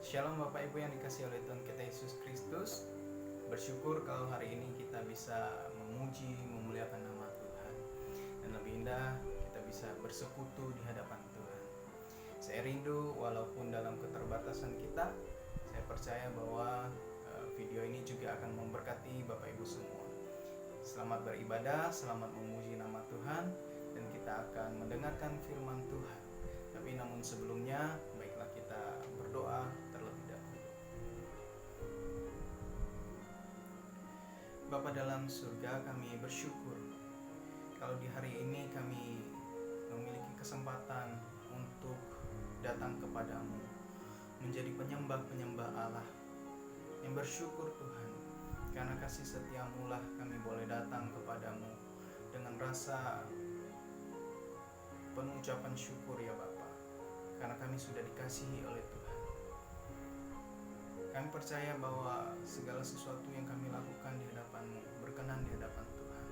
Shalom Bapak Ibu yang dikasihi oleh Tuhan kita Yesus Kristus. Bersyukur kalau hari ini kita bisa memuji, memuliakan nama Tuhan. Dan lebih indah kita bisa bersekutu di hadapan Tuhan. Saya rindu walaupun dalam keterbatasan kita, saya percaya bahwa video ini juga akan memberkati Bapak Ibu semua. Selamat beribadah, selamat memuji nama Tuhan, dan kita akan mendengarkan firman Tuhan. Tapi namun sebelumnya, baiklah kita berdoa terlebih dahulu. Bapa dalam surga, kami bersyukur kalau di hari ini kami memiliki kesempatan untuk datang kepadamu, menjadi penyembah-penyembah Allah yang bersyukur Tuhan, karena kasih setiamu lah kami boleh datang kepadamu dengan rasa penuh ucapan syukur ya Bapa, karena kami sudah dikasihi oleh Tuhan. Kami percaya bahwa segala sesuatu yang kami lakukan di hadapan-Mu berkenan di hadapan Tuhan.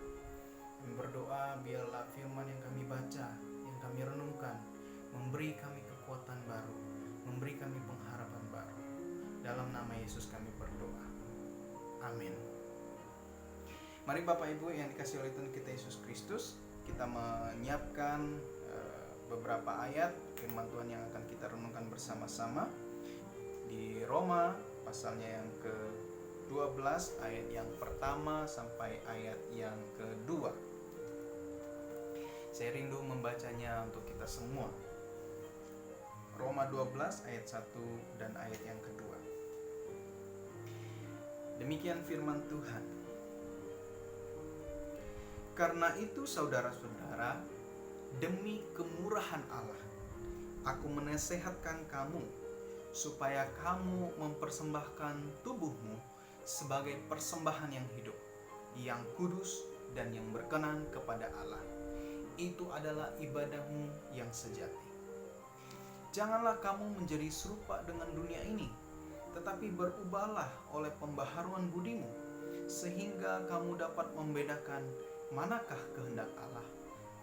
Kami berdoa biarlah firman yang kami baca, yang kami renungkan, memberi kami kekuatan baru, memberi kami pengharapan baru. Dalam nama Yesus kami berdoa. Amin. Mari Bapak Ibu yang dikasihi oleh Tuhan kita Yesus Kristus, kita menyiapkan beberapa ayat firman Tuhan yang akan kita renungkan bersama-sama di Roma pasalnya yang ke-12 ayat yang pertama sampai ayat yang kedua. Saya rindu membacanya untuk kita semua. Roma 12 ayat 1 dan ayat yang kedua. Demikian firman Tuhan. Karena itu saudara-saudara, demi kemurahan Allah, aku menasehatkan kamu supaya kamu mempersembahkan tubuhmu sebagai persembahan yang hidup, yang kudus dan yang berkenan kepada Allah. Itu adalah ibadahmu yang sejati. Janganlah kamu menjadi serupa dengan dunia ini, tetapi berubahlah oleh pembaharuan budimu, sehingga kamu dapat membedakan manakah kehendak Allah,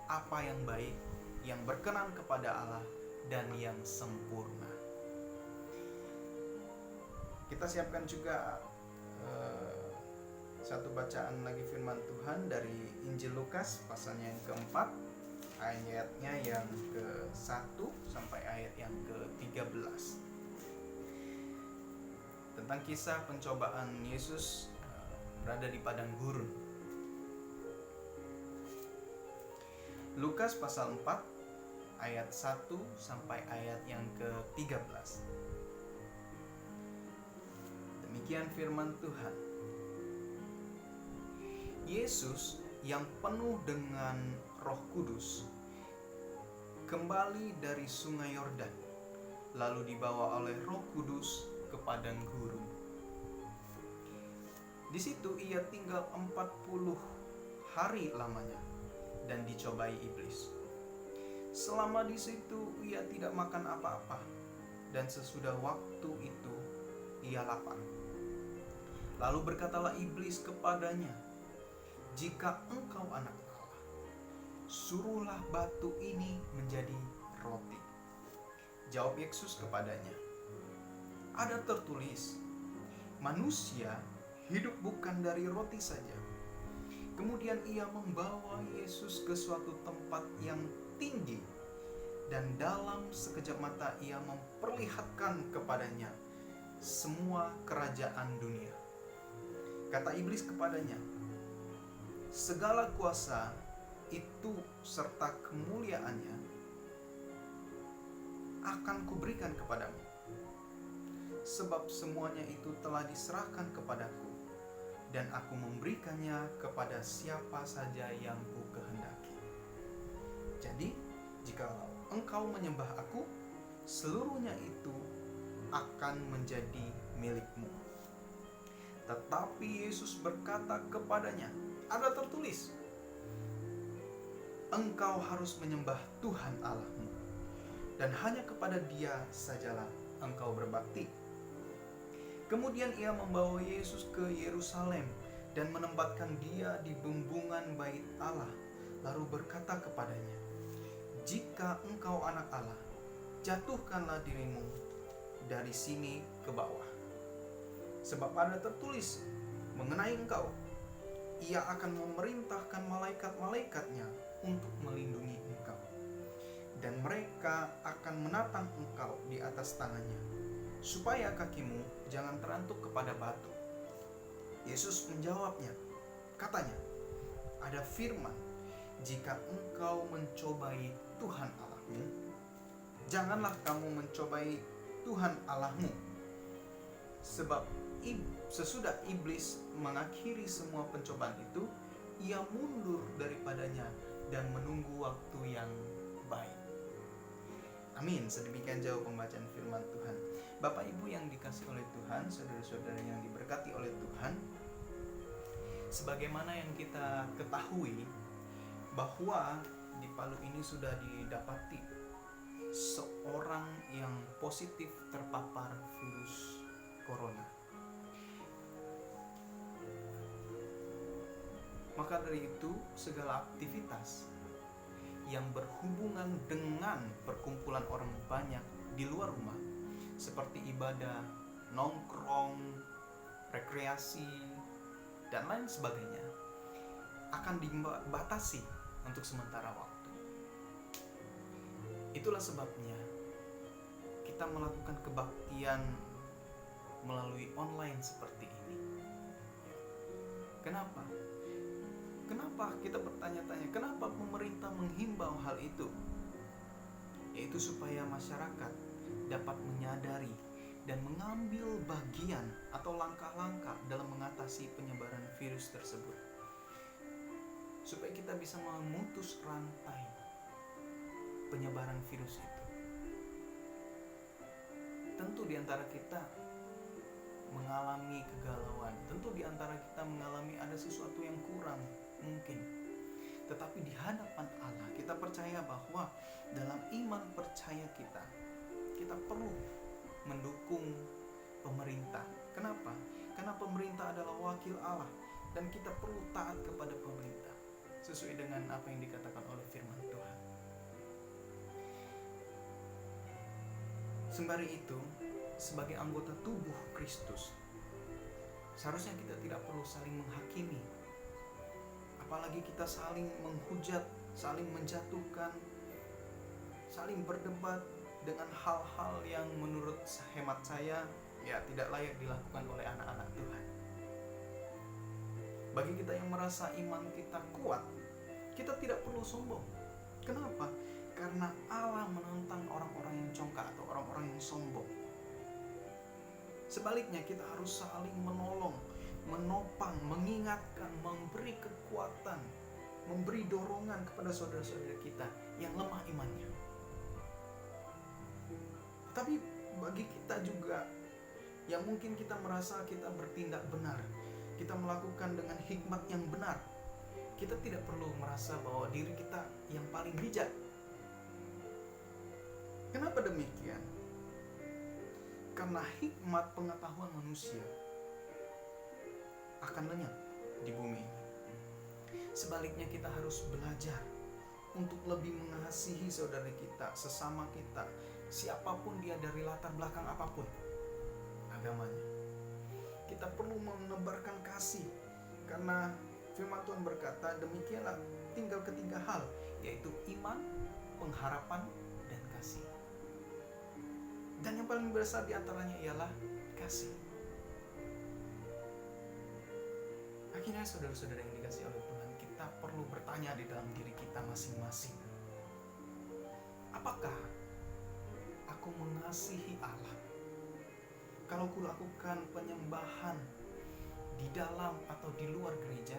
apa yang baik, yang berkenan kepada Allah, dan yang sempurna. Kita siapkan juga satu bacaan lagi firman Tuhan dari Injil Lukas pasalnya yang keempat, ayatnya yang ke-1 sampai ayat yang ke-13. Tentang kisah pencobaan Yesus berada di padang gurun. Lukas pasal 4 ayat 1 sampai ayat yang ke-13. Demikian firman Tuhan. Yesus yang penuh dengan Roh Kudus kembali dari sungai Yordan, lalu dibawa oleh Roh Kudus ke padang gurun. Di situ ia tinggal 40 hari lamanya dan dicobai iblis. Selama di situ ia tidak makan apa-apa, dan sesudah waktu itu ia lapar. Lalu berkatalah iblis kepadanya, "Jika engkau anak Allah, suruhlah batu ini menjadi roti." Jawab Yesus kepadanya, "Ada tertulis, manusia hidup bukan dari roti saja." Kemudian ia membawa Yesus ke suatu tempat yang tinggi, dan dalam sekejap mata ia memperlihatkan kepadanya semua kerajaan dunia. Kata iblis kepadanya, "Segala kuasa itu serta kemuliaannya akan kuberikan kepadamu, sebab semuanya itu telah diserahkan kepadaku, dan aku memberikannya kepada siapa saja yang ku kehendaki. Jadi, jika engkau menyembah aku, seluruhnya itu akan menjadi milikmu." Tetapi Yesus berkata kepadanya, "Ada tertulis, engkau harus menyembah Tuhan Allahmu, dan hanya kepada Dia sajalah engkau berbakti." Kemudian ia membawa Yesus ke Yerusalem dan menempatkan Dia di bumbungan bait Allah, lalu berkata kepadanya, "Jika engkau anak Allah, jatuhkanlah dirimu dari sini ke bawah. Sebab ada tertulis mengenai engkau, Ia akan memerintahkan malaikat-malaikatnya untuk melindungi engkau, dan mereka akan menatang engkau di atas tangannya, supaya kakimu jangan terantuk kepada batu. Yesus menjawabnya, katanya, ada firman, jika engkau mencobai Tuhan Allahmu, janganlah kamu mencobai Tuhan Allahmu. Sebab sesudah iblis mengakhiri semua pencobaan itu, ia mundur daripadanya dan menunggu waktu yang baik. Amin. Sedemikian jauh pembacaan firman Tuhan. Bapak Ibu yang dikasihi oleh Tuhan, saudara-saudara yang diberkati oleh Tuhan, sebagaimana yang kita ketahui bahwa di Palu ini sudah didapati seorang yang positif terpapar virus corona. Maka dari itu, segala aktivitas yang berhubungan dengan perkumpulan orang banyak di luar rumah, seperti ibadah, nongkrong, rekreasi, dan lain sebagainya, akan dibatasi untuk sementara waktu. Itulah sebabnya kita melakukan kebaktian melalui online seperti ini. Kenapa? Kenapa kita bertanya-tanya, kenapa pemerintah menghimbau hal itu? Yaitu supaya masyarakat dapat menyadari dan mengambil bagian atau langkah-langkah dalam mengatasi penyebaran virus tersebut. Supaya kita bisa memutus rantai penyebaran virus itu. Tentu di antara kita mengalami kegalauan, tentu di antara kita mengalami ada sesuatu yang kurang mungkin. Tetapi di hadapan Allah kita percaya bahwa dalam iman percaya kita perlu mendukung pemerintah. Kenapa? Karena pemerintah adalah wakil Allah dan kita perlu taat kepada pemerintah sesuai dengan apa yang dikatakan oleh firman Tuhan. Sembari itu, sebagai anggota tubuh Kristus, seharusnya kita tidak perlu saling menghakimi, apalagi kita saling menghujat, saling menjatuhkan, saling berdebat dengan hal-hal yang menurut hemat saya tidak layak dilakukan oleh anak-anak Tuhan. Bagi kita yang merasa iman kita kuat, kita tidak perlu sombong. Kenapa? Karena Allah menentang orang-orang yang congkak atau orang-orang yang sombong. Sebaliknya kita harus saling menolong, menopang, mengingatkan, memberi kekuatan, memberi dorongan kepada saudara-saudara kita yang lemah imannya. Tapi bagi kita juga yang mungkin kita merasa kita bertindak benar, kita melakukan dengan hikmat yang benar, kita tidak perlu merasa bahwa diri kita yang paling bijak. Kenapa demikian? Karena hikmat pengetahuan manusia akan lenyap di bumi ini. Sebaliknya kita harus belajar untuk lebih mengasihi saudara kita, sesama kita, siapapun dia dari latar belakang apapun agamanya. Kita perlu menebarkan kasih, karena firman Tuhan berkata demikianlah tinggal ketiga hal, yaitu iman, pengharapan, dan kasih. Dan yang paling besar diantaranya ialah kasih. Akhirnya saudara-saudara yang dikasihi oleh Tuhan, kita perlu bertanya di dalam diri kita masing-masing, apakah aku mengasihi Allah? Kalau kulakukan penyembahan di dalam atau di luar gereja,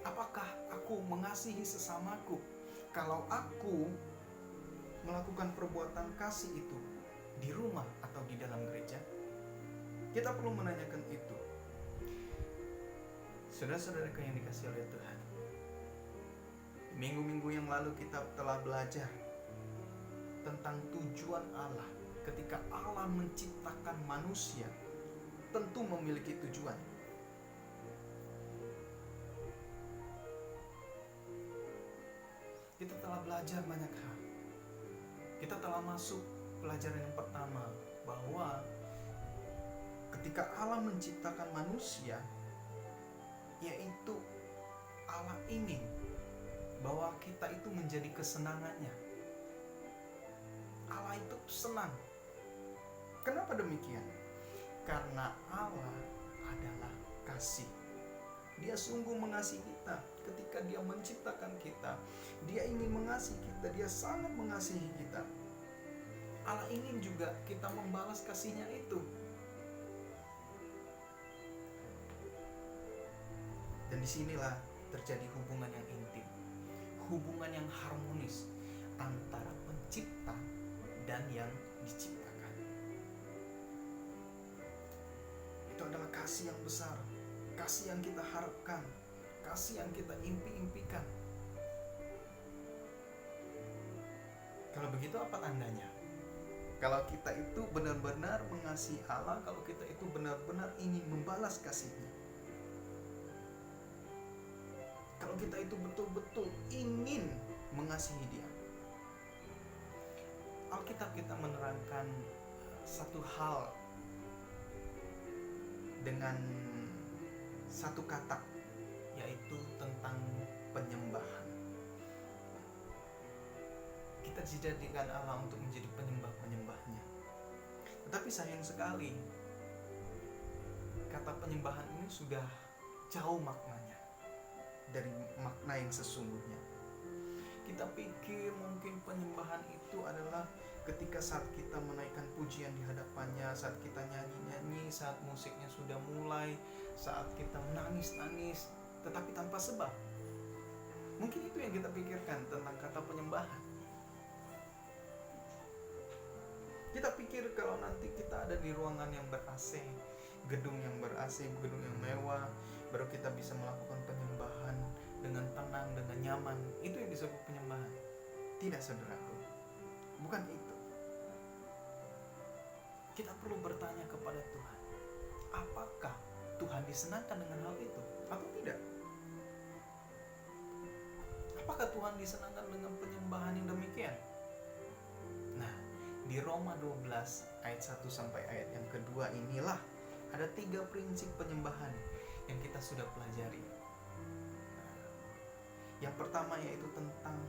apakah aku mengasihi sesamaku? Kalau aku melakukan perbuatan kasih itu di rumah atau di dalam gereja, kita perlu menanyakan itu. Saudara-saudara yang dikasihi oleh Tuhan, minggu-minggu yang lalu kita telah belajar tentang tujuan Allah. Ketika Allah menciptakan manusia, tentu memiliki tujuan. Kita telah belajar banyak hal. Kita telah masuk pelajaran yang pertama, bahwa ketika Allah menciptakan manusia, yaitu Allah ingin bahwa kita itu menjadi kesenangannya. Allah itu senang. Kenapa demikian? Karena Allah adalah kasih. Dia sungguh mengasihi kita. Ketika Dia menciptakan kita, Dia ingin mengasihi kita. Dia sangat mengasihi kita. Allah ingin juga kita membalas kasih-Nya itu. Dan disinilah terjadi hubungan yang intim, hubungan yang harmonis antara pencipta dan yang diciptakan. Itu adalah kasih yang besar, kasih yang kita harapkan, kasih yang kita impi-impikan. Kalau begitu apa tandanya? Kalau kita itu benar-benar mengasihi Allah, kalau kita itu benar-benar ingin membalas kasih-Nya, kalau kita itu betul-betul ingin mengasihi Dia. Alkitab kita menerangkan satu hal dengan satu kata, yaitu tentang penyembahan. Kita dijadikan Allah untuk menjadi penyembah-penyembahnya. Tetapi sayang sekali, kata penyembahan ini sudah jauh maknanya dari makna yang sesungguhnya. Kita pikir mungkin penyembahan itu adalah ketika saat kita menaikkan pujian di hadapannya, saat kita nyanyi-nyanyi, saat musiknya sudah mulai, saat kita menangis-nangis, tetapi tanpa sebab. Mungkin itu yang kita pikirkan tentang kata penyembahan. Kita pikir kalau nanti kita ada di ruangan yang ber-AC, gedung yang ber-AC, gedung yang mewah, baru kita bisa melakukan penyembahan dengan tenang, dengan nyaman. Itu yang disebut penyembahan. Tidak, saudaraku, bukan itu. Kita perlu bertanya kepada Tuhan, apakah Tuhan disenangkan dengan hal itu atau tidak? Apakah Tuhan disenangkan dengan penyembahan yang demikian? Nah, di Roma 12 ayat 1 sampai ayat yang kedua inilah ada 3 prinsip penyembahan yang kita sudah pelajari. Yang pertama yaitu tentang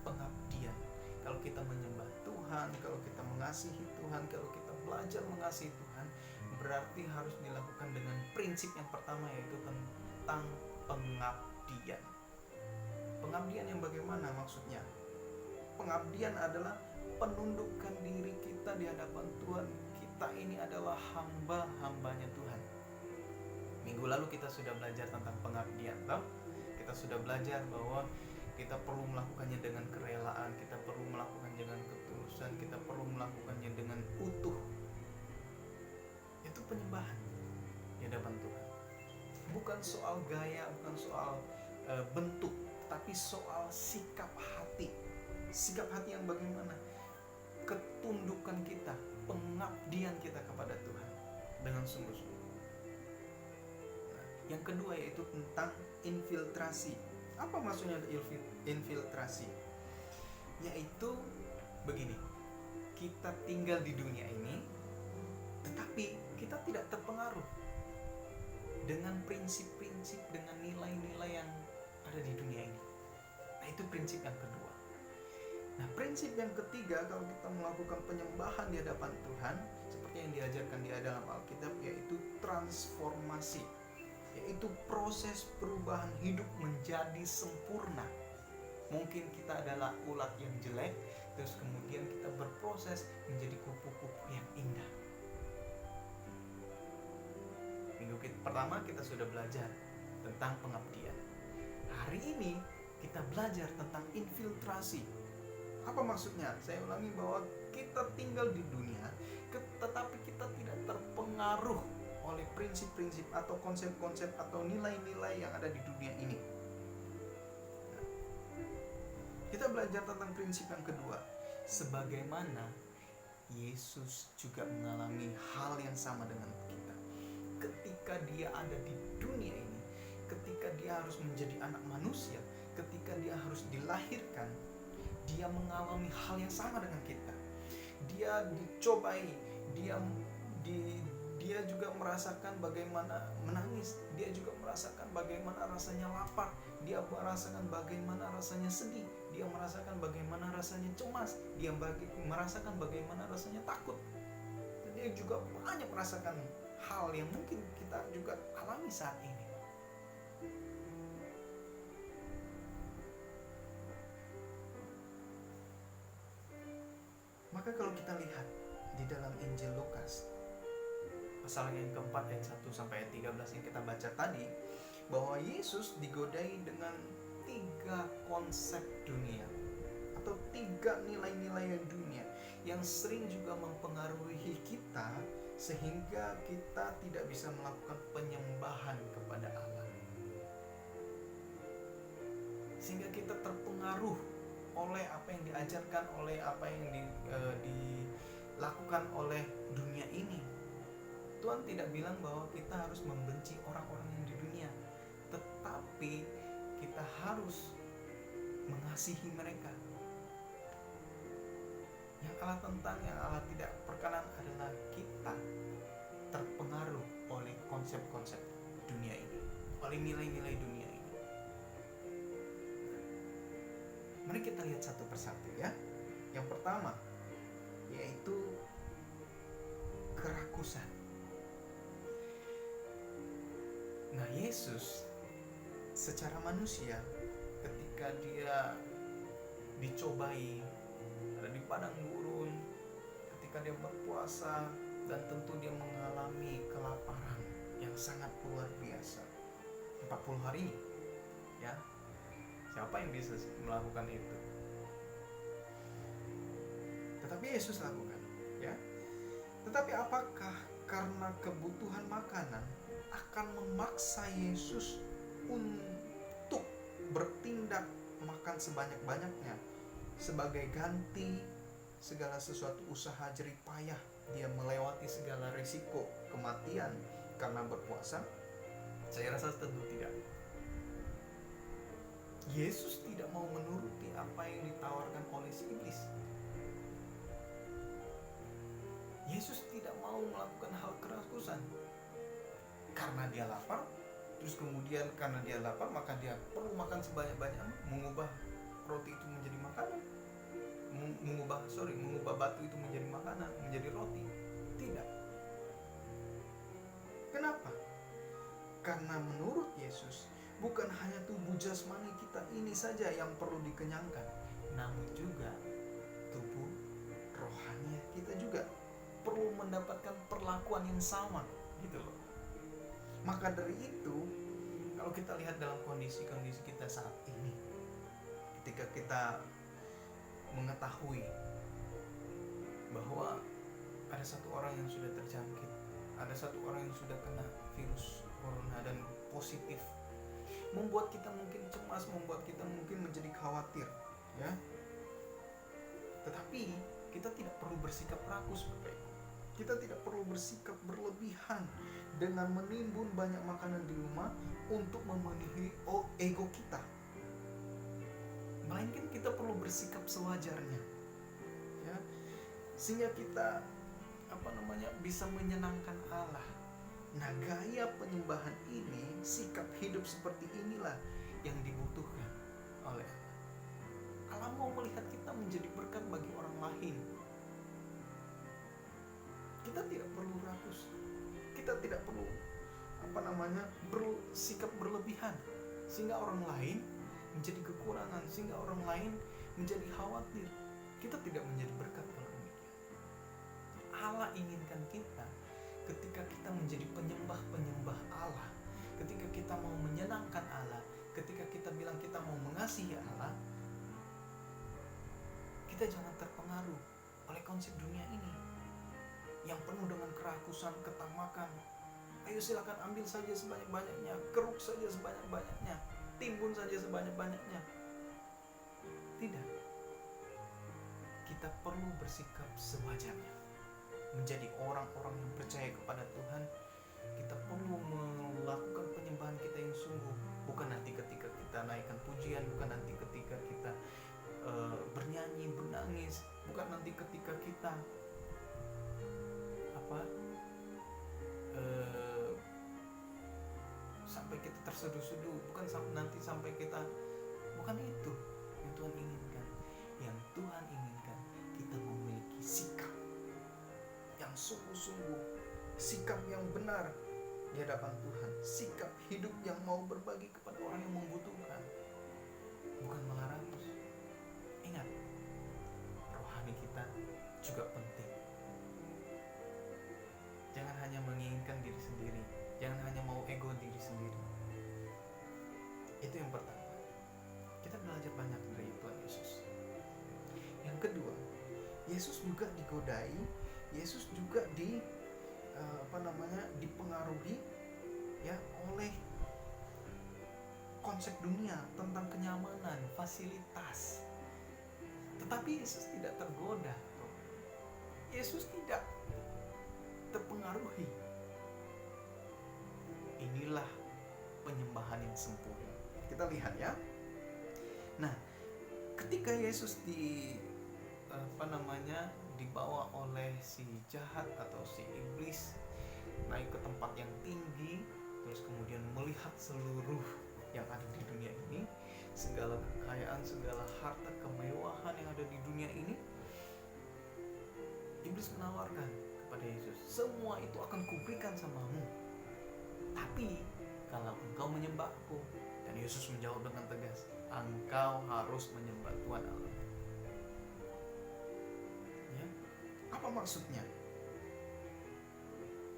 pengabdian. Kalau kita menyembah Tuhan, kalau kita mengasihi Tuhan, kalau kita belajar mengasihi Tuhan, berarti harus dilakukan dengan prinsip yang pertama, yaitu tentang pengabdian. Pengabdian yang bagaimana maksudnya? Pengabdian adalah penundukan diri kita di hadapan Tuhan. Kita ini adalah hamba-hambanya Tuhan. Minggu lalu kita sudah belajar tentang pengabdian, toh? Kita sudah belajar bahwa kita perlu melakukannya dengan kerelaan, kita perlu melakukannya dengan ketulusan, kita perlu melakukannya dengan utuh. Itu penyembahan di hadapan Tuhan. Bukan soal gaya, bukan soal bentuk, tapi soal sikap hati. Sikap hati yang bagaimana? Ketundukan kita, pengabdian kita kepada Tuhan dengan sungguh-sungguh. Yang kedua yaitu tentang infiltrasi. Apa maksudnya infiltrasi? Yaitu begini, kita tinggal di dunia ini, tetapi kita tidak terpengaruh dengan prinsip-prinsip, dengan nilai-nilai yang ada di dunia ini. Nah, itu prinsip yang kedua. Nah, prinsip yang ketiga, kalau kita melakukan penyembahan di hadapan Tuhan, seperti yang diajarkan di dalam Alkitab, yaitu transformasi, yaitu proses perubahan hidup menjadi sempurna. Mungkin kita adalah ulat yang jelek, terus kemudian kita berproses menjadi kupu-kupu yang indah. Minggu pertama kita sudah belajar tentang pengabdian. Hari ini kita belajar tentang infiltrasi. Apa maksudnya? Saya ulangi bahwa kita tinggal di dunia, tetapi kita tidak terpengaruh oleh prinsip-prinsip atau konsep-konsep atau nilai-nilai yang ada di dunia ini. Nah, kita belajar tentang prinsip yang kedua, sebagaimana Yesus juga mengalami hal yang sama dengan kita. Ketika dia ada di dunia ini, ketika dia harus menjadi anak manusia, ketika dia harus dilahirkan, dia mengalami hal yang sama dengan kita. dia dicobai, dia di dia juga merasakan bagaimana menangis, dia juga merasakan bagaimana rasanya lapar, dia merasakan bagaimana rasanya sedih, dia merasakan bagaimana rasanya cemas, dia merasakan bagaimana rasanya takut. Dan dia juga banyak merasakan hal yang mungkin kita juga alami saat ini. Maka kalau kita lihat di dalam Injil Lukas pasal yang keempat ayat 1 sampai ayat 13 yang kita baca tadi, bahwa Yesus digodai dengan 3 konsep dunia atau 3 nilai-nilai dunia yang sering juga mempengaruhi kita sehingga kita tidak bisa melakukan penyembahan kepada Allah, sehingga kita terpengaruh oleh apa yang diajarkan, oleh apa yang dilakukan oleh dunia ini. Tuhan tidak bilang bahwa kita harus membenci orang-orang yang di dunia, tetapi kita harus mengasihi mereka. Yang Allah tentang, yang Allah tidak perkenan adalah kita terpengaruh oleh konsep-konsep dunia ini, oleh nilai-nilai dunia ini. Mari kita lihat satu persatu ya. Yang pertama yaitu kerakusan. Nah, Yesus secara manusia ketika dia dicobai, ada di padang gurun, ketika dia berpuasa, dan tentu dia mengalami kelaparan yang sangat luar biasa 40 hari ya. Siapa yang bisa melakukan itu? Tetapi Yesus lakukan ya. Tetapi apakah karena kebutuhan makanan akan memaksa Yesus untuk bertindak makan sebanyak-banyaknya sebagai ganti segala sesuatu usaha jerih payah dia melewati segala risiko kematian karena berpuasa? Saya rasa tentu tidak. Yesus tidak mau menuruti apa yang ditawarkan oleh si iblis. Yesus tidak mau melakukan hal kerakusan karena dia lapar. Terus kemudian karena dia lapar maka dia perlu makan sebanyak-banyaknya, mengubah roti itu menjadi makanan, mengubah batu itu menjadi makanan, menjadi roti. Tidak. Kenapa? Karena menurut Yesus bukan hanya tubuh jasmani kita ini saja yang perlu dikenyangkan, namun juga tubuh rohani kita juga perlu mendapatkan perlakuan yang sama gitu loh. Maka dari itu, kalau kita lihat dalam kondisi-kondisi kita saat ini, ketika kita mengetahui bahwa ada satu orang yang sudah terjangkit, ada satu orang yang sudah kena virus corona dan positif, membuat kita mungkin cemas, membuat kita mungkin menjadi khawatir ya. Tetapi kita tidak perlu bersikap rakus, Bapak Ibu. Kita tidak perlu bersikap berlebihan dengan menimbun banyak makanan di rumah untuk memenuhi ego kita. Melainkan kita perlu bersikap sewajarnya, ya, sehingga kita bisa menyenangkan Allah. Nah, gaya penyembahan ini, sikap hidup seperti inilah yang dibutuhkan oleh Allah. Allah mau melihat kita menjadi berkat bagi orang lain. Kita tidak perlu rakus, kita tidak perlu bersikap berlebihan sehingga orang lain menjadi kekurangan, sehingga orang lain menjadi khawatir. Kita tidak menjadi berkat kalau demikian. Allah inginkan kita ketika kita menjadi penyembah Allah, ketika kita mau menyenangkan Allah, ketika kita bilang kita mau mengasihi Allah, kita jangan terpengaruh oleh konsep dunia ini yang penuh dengan kerakusan, ketamakan. Ayo silakan ambil saja sebanyak-banyaknya, keruk saja sebanyak-banyaknya, timbun saja sebanyak-banyaknya. Tidak. Kita perlu bersikap sewajarnya. Menjadi orang-orang yang percaya kepada Tuhan, kita perlu melakukan penyembahan kita yang sungguh. Bukan nanti ketika kita naikkan pujian, bukan nanti ketika kita bernyanyi, bernangis, bukan juga nanti ketika kita sampai kita terseduh-seduh, bukan sampai kita, bukan itu yang Tuhan inginkan. Yang Tuhan inginkan kita memiliki sikap yang sungguh-sungguh, sikap yang benar di hadapan Tuhan, sikap hidup yang mau berbagi kepada orang yang membutuhkan, bukan malah rakus. Ingat, rohani kita juga penting. Jangan hanya menginginkan diri sendiri, jangan hanya mau ego diri sendiri. Itu yang pertama. Kita belajar banyak dari Tuhan Yesus. Yang kedua, Yesus juga digodai, Yesus juga dipengaruhi ya oleh konsep dunia tentang kenyamanan, fasilitas. Tetapi Yesus tidak tergoda. Yesus tidak terpengaruhi. Inilah penyembahan yang sempurna. Kita lihat ya. Nah, ketika Yesus dibawa oleh si jahat atau si iblis naik ke tempat yang tinggi, terus kemudian melihat seluruh yang ada di dunia ini, segala kekayaan, segala harta kemewahan yang ada di dunia ini, iblis menawarkan kepada Yesus, semua itu akan kuberikan samamu, tapi kalau engkau menyembahku. Dan Yesus menjawab dengan tegas, engkau harus menyembah Tuhan Allah. Ya? Apa maksudnya?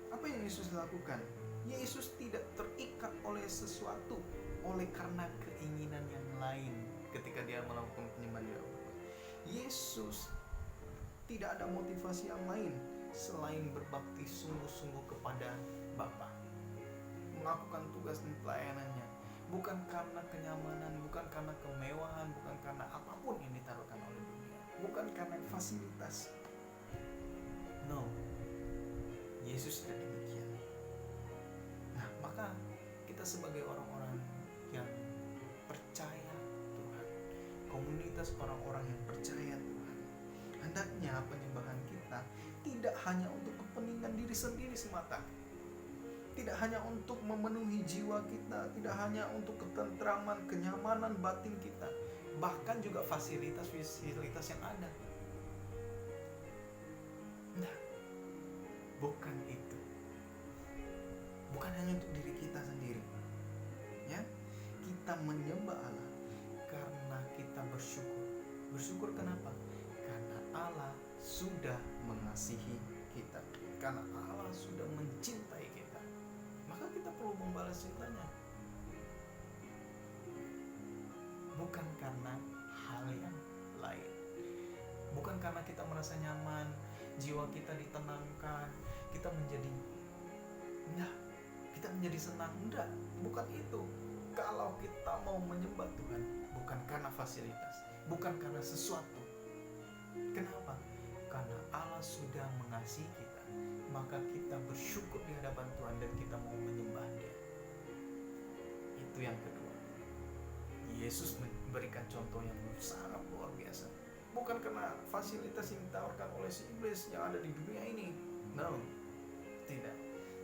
Apa yang Yesus lakukan? Yesus tidak terikat oleh sesuatu, oleh karena keinginan yang lain ketika dia melakukan penyembahan di Allah. Yesus tidak ada motivasi yang lain selain berbakti sungguh-sungguh kepada Bapa, melakukan tugas dan pelayanannya, bukan karena kenyamanan, bukan karena kemewahan, bukan karena apapun yang ditaruhkan oleh dunia, bukan karena fasilitas. No, Yesus tidak demikian. Nah, maka kita sebagai orang-orang yang percaya Tuhan, komunitas orang-orang yang percaya Tuhan, hendaknya penyembahan kita tidak hanya untuk kepentingan diri sendiri semata, tidak hanya untuk memenuhi jiwa kita, tidak hanya untuk ketentraman, kenyamanan batin kita, bahkan juga fasilitas-fasilitas yang ada. Nah, bukan itu. Bukan hanya untuk diri kita sendiri. Ya, kita menyembah Allah karena kita bersyukur. Bersyukur kenapa? Karena Allah sudah mengasihi kita, karena Allah sudah mencintai kita. Maka kita perlu membalas cintanya, bukan karena hal yang lain, bukan karena kita merasa nyaman, jiwa kita ditenangkan, kita menjadi senang. Enggak, bukan itu. Kalau kita mau menyembah Tuhan, bukan karena fasilitas, bukan karena sesuatu. Kenapa? Karena Allah sudah mengasihi kita, maka kita bersyukur di hadapan Tuhan dan kita mau menyembah Dia. Itu yang kedua. Yesus memberikan contoh yang sangat luar biasa. Bukan karena fasilitas yang ditawarkan oleh si iblis yang ada di dunia ini. No, tidak.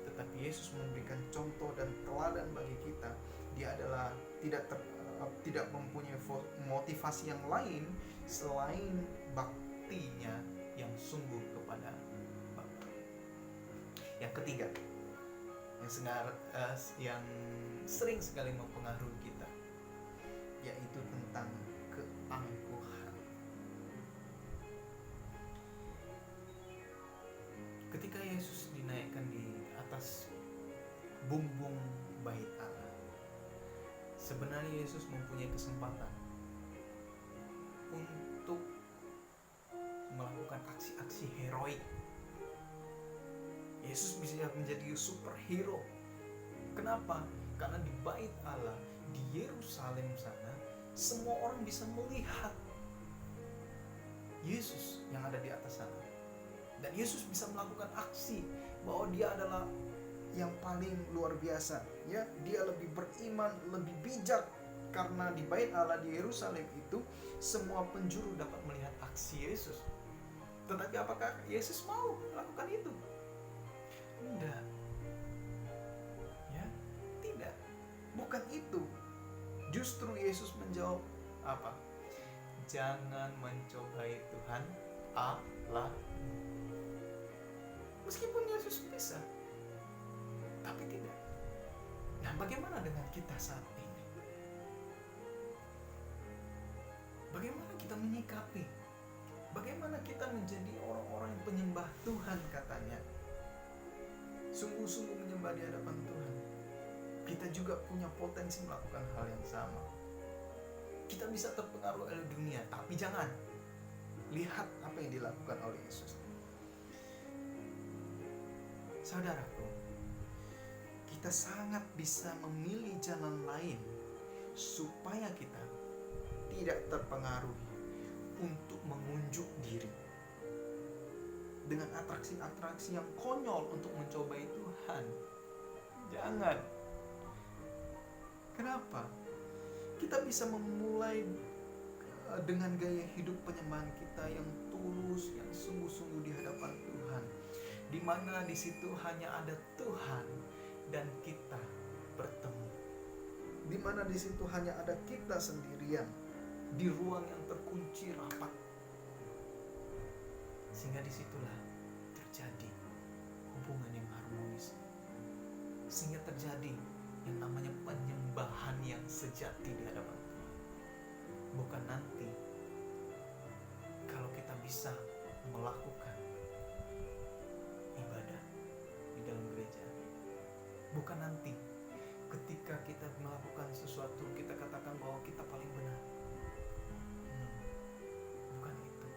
Tetapi Yesus memberikan contoh dan teladan bagi kita. Dia adalah tidak mempunyai motivasi yang lain selain baktinya yang sungguh kepada Bapa. Yang ketiga, yang sering sekali mempengaruhi kita, yaitu tentang keangkuhan. Ketika Yesus dinaikkan di atas bumbung bait Allah, sebenarnya Yesus mempunyai kesempatan untuk melakukan aksi-aksi heroik. Yesus bisa menjadi superhero. Kenapa? Karena di bait Allah, di Yerusalem sana, semua orang bisa melihat Yesus yang ada di atas sana. Dan Yesus bisa melakukan aksi bahwa Dia adalah yang paling luar biasa. Ya, Dia lebih beriman, lebih bijak. Karena di bait Allah di Yerusalem itu, semua penjuru dapat melihat aksi Yesus. Tetapi apakah Yesus mau melakukan itu? Tidak. Ya, tidak. Bukan itu. Justru Yesus menjawab apa? Jangan mencobai Tuhan Allah. Meskipun Yesus bisa, tapi tidak. Nah, bagaimana dengan kita saat ini? Bagaimana kita menyikapi? Bagaimana kita menjadi orang-orang yang penyembah Tuhan katanya? Sungguh-sungguh menyembah di hadapan Tuhan. Kita juga punya potensi melakukan hal yang sama. Kita bisa terpengaruh oleh dunia, tapi jangan. Lihat apa yang dilakukan oleh Yesus. Saudaraku, kita sangat bisa memilih jalan lain supaya kita tidak terpengaruh untuk mengunjuk diri dengan atraksi-atraksi yang konyol untuk mencobai Tuhan. Jangan. Kenapa? Kita bisa memulai dengan gaya hidup penyembahan kita yang tulus, yang sungguh-sungguh di hadapan Tuhan, di mana di situ hanya ada Tuhan dan kita bertemu, di mana di situ hanya ada kita sendirian di ruang yang terkunci rapat, sehingga disitulah terjadi hubungan yang harmonis, sehingga terjadi yang namanya penyembahan yang sejati di hadapan Tuhan. Bukan nanti kalau kita bisa melakukan ibadah di dalam gereja, bukan nanti ketika kita melakukan sesuatu kita katakan bahwa kita paling benar. Bukan itu.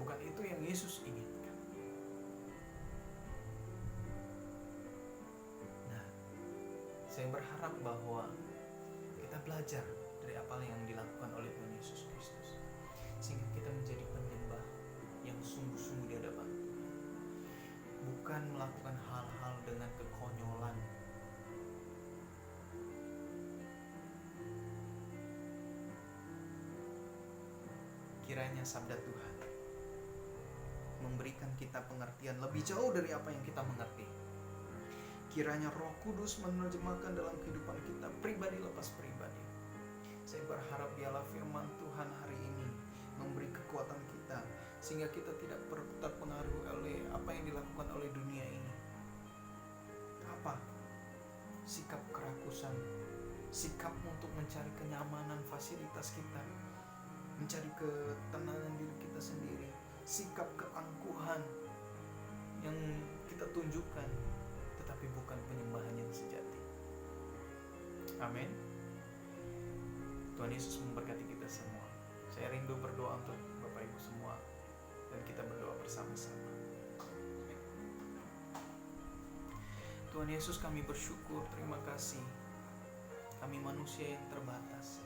Bukan itu yang Yesus inginkan. Saya berharap bahwa kita belajar dari apa yang dilakukan oleh Tuhan Yesus Kristus, sehingga kita menjadi penyembah yang sungguh-sungguh di hadapan Tuhan, bukan melakukan hal-hal dengan kekonyolan. Kiranya sabda Tuhan memberikan kita pengertian lebih jauh dari apa yang kita mengerti. Kiranya Roh Kudus menerjemahkan dalam kehidupan kita pribadi lepas pribadi. Saya berharap biarlah firman Tuhan hari ini memberi kekuatan kita, sehingga kita tidak terpengaruh oleh apa yang dilakukan oleh dunia ini. Apa? Sikap kerakusan, sikap untuk mencari kenyamanan fasilitas kita, mencari ketenangan diri kita sendiri, sikap keangkuhan yang kita tunjukkan, tetapi bukan penyembahan yang sejati. Amin. Tuhan Yesus memberkati kita semua. Saya rindu berdoa untuk Bapak Ibu semua, dan kita berdoa bersama-sama. Tuhan Yesus, kami bersyukur, terima kasih. Kami manusia yang terbatas,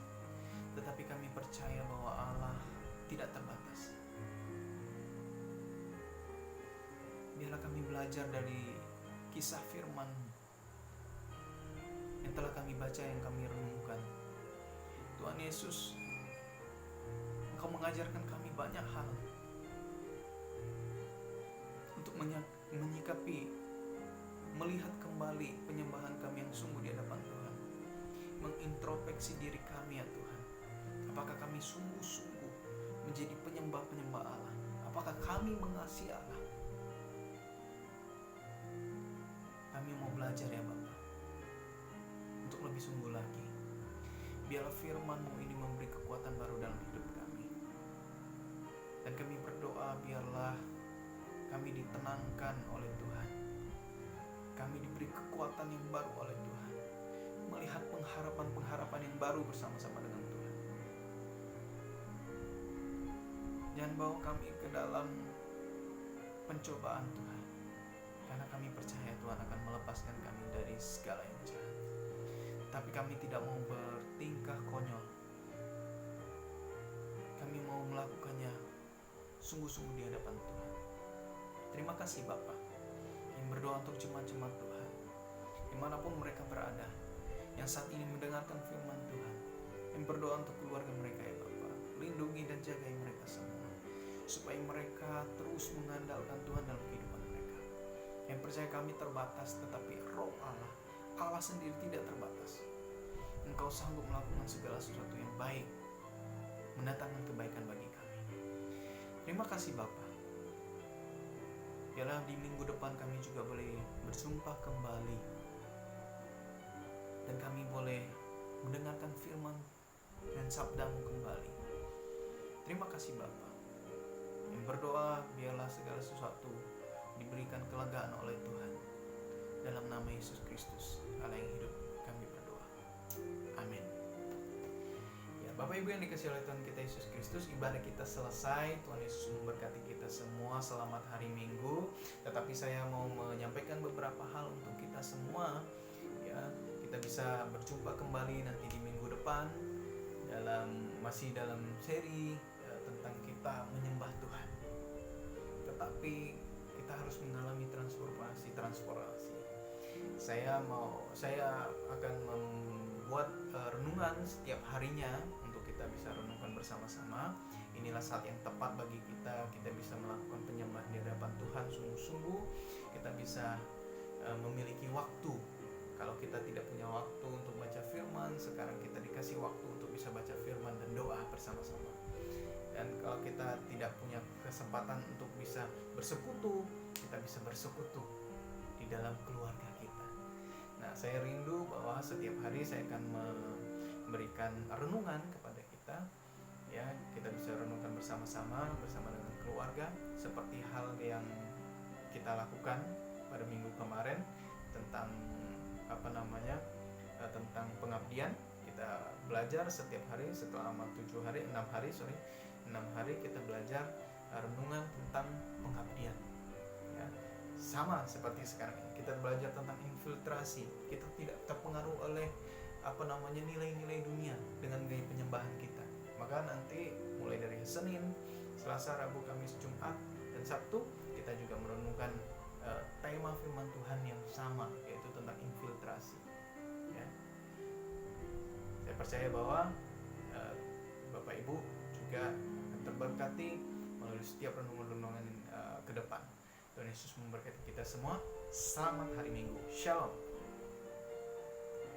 tetapi kami percaya bahwa Allah tidak terbatas. Biarlah kami belajar dari kisah firman yang telah kami baca, yang kami renungkan. Tuhan Yesus, Engkau mengajarkan kami banyak hal untuk menyikapi, melihat kembali penyembahan kami yang sungguh di hadapan Tuhan, mengintrospeksi diri kami ya Tuhan. Apakah kami sungguh-sungguh menjadi penyembah-penyembah Allah? Apakah kami mengasihi Allah? Kami mau belajar ya Bapak, untuk lebih sungguh lagi. Biarlah firman-Mu ini memberi kekuatan baru dalam hidup kami. Dan kami berdoa biarlah kami ditenangkan oleh Tuhan. Kami diberi kekuatan yang baru oleh Tuhan, melihat pengharapan-pengharapan yang baru bersama-sama dengan Tuhan. Jangan bawa kami ke dalam pencobaan Tuhan, karena kami percaya Tuhan akan melepaskan kami dari segala yang jahat. Tapi kami tidak mau bertingkah konyol. Kami mau melakukannya sungguh-sungguh di hadapan Tuhan. Terima kasih Bapa, yang berdoa untuk jemaat-jemaat Tuhan, dimanapun mereka berada, yang saat ini mendengarkan firman Tuhan, yang berdoa untuk keluarga mereka ya Bapa. Lindungi dan jagai mereka semua. supaya mereka terus mengandalkan Tuhan dalam kehidupan mereka. Yang percaya kami terbatas, tetapi Roh Allah sendiri tidak terbatas. Engkau sanggup melakukan segala sesuatu yang baik, mendatangkan kebaikan bagi kami. Terima kasih Bapa. Biarlah di minggu depan kami juga boleh bersumpah kembali, dan kami boleh mendengarkan firman dan sabdamu kembali. Terima kasih Bapa. Yang berdoa, biarlah segala sesuatu diberikan kelegaan oleh Tuhan. Dalam nama Yesus Kristus, Allah yang hidup, kami berdoa. Amin. Ya, Bapak Ibu yang dikasihi oleh Tuhan kita Yesus Kristus, ibadah kita selesai. Tuhan Yesus memberkati kita semua. Selamat hari Minggu. Tetapi saya mau menyampaikan beberapa hal untuk kita semua. Ya, kita bisa berjumpa kembali nanti di minggu depan masih dalam seri tentang kita menyembah Tuhan. Tetapi kita harus mengalami transformasi. Saya akan membuat renungan setiap harinya untuk kita bisa renungkan bersama-sama. Inilah saat yang tepat bagi kita bisa melakukan penyembahan di hadapan Tuhan sungguh-sungguh. Kita bisa memiliki waktu. Kalau kita tidak punya waktu untuk baca firman, sekarang kita dikasih waktu untuk bisa baca firman dan doa bersama-sama. Dan kalau kita tidak punya kesempatan untuk bisa bersekutu, kita bisa bersekutu di dalam keluarga kita. Nah, saya rindu bahwa setiap hari saya akan memberikan renungan kepada kita. Ya, kita bisa renungkan bersama-sama dengan keluarga, seperti hal yang kita lakukan pada minggu kemarin tentang tentang pengabdian. Kita belajar setiap hari selama 6 hari kita belajar renungan tentang pengabdian. Ya, sama seperti sekarang ini kita belajar tentang infiltrasi. Kita tidak terpengaruh oleh nilai-nilai dunia dengan gaya penyembahan kita. Maka nanti mulai dari Senin, Selasa, Rabu, Kamis, Jumat, dan Sabtu kita juga merenungkan tema firman Tuhan yang sama, yaitu tentang infiltrasi. Ya. Saya percaya bahwa Bapak Ibu juga akan terberkati melalui setiap renungan-renungan ke depan. Tuhan Yesus memberkati kita semua. Selamat hari Minggu. Shalom.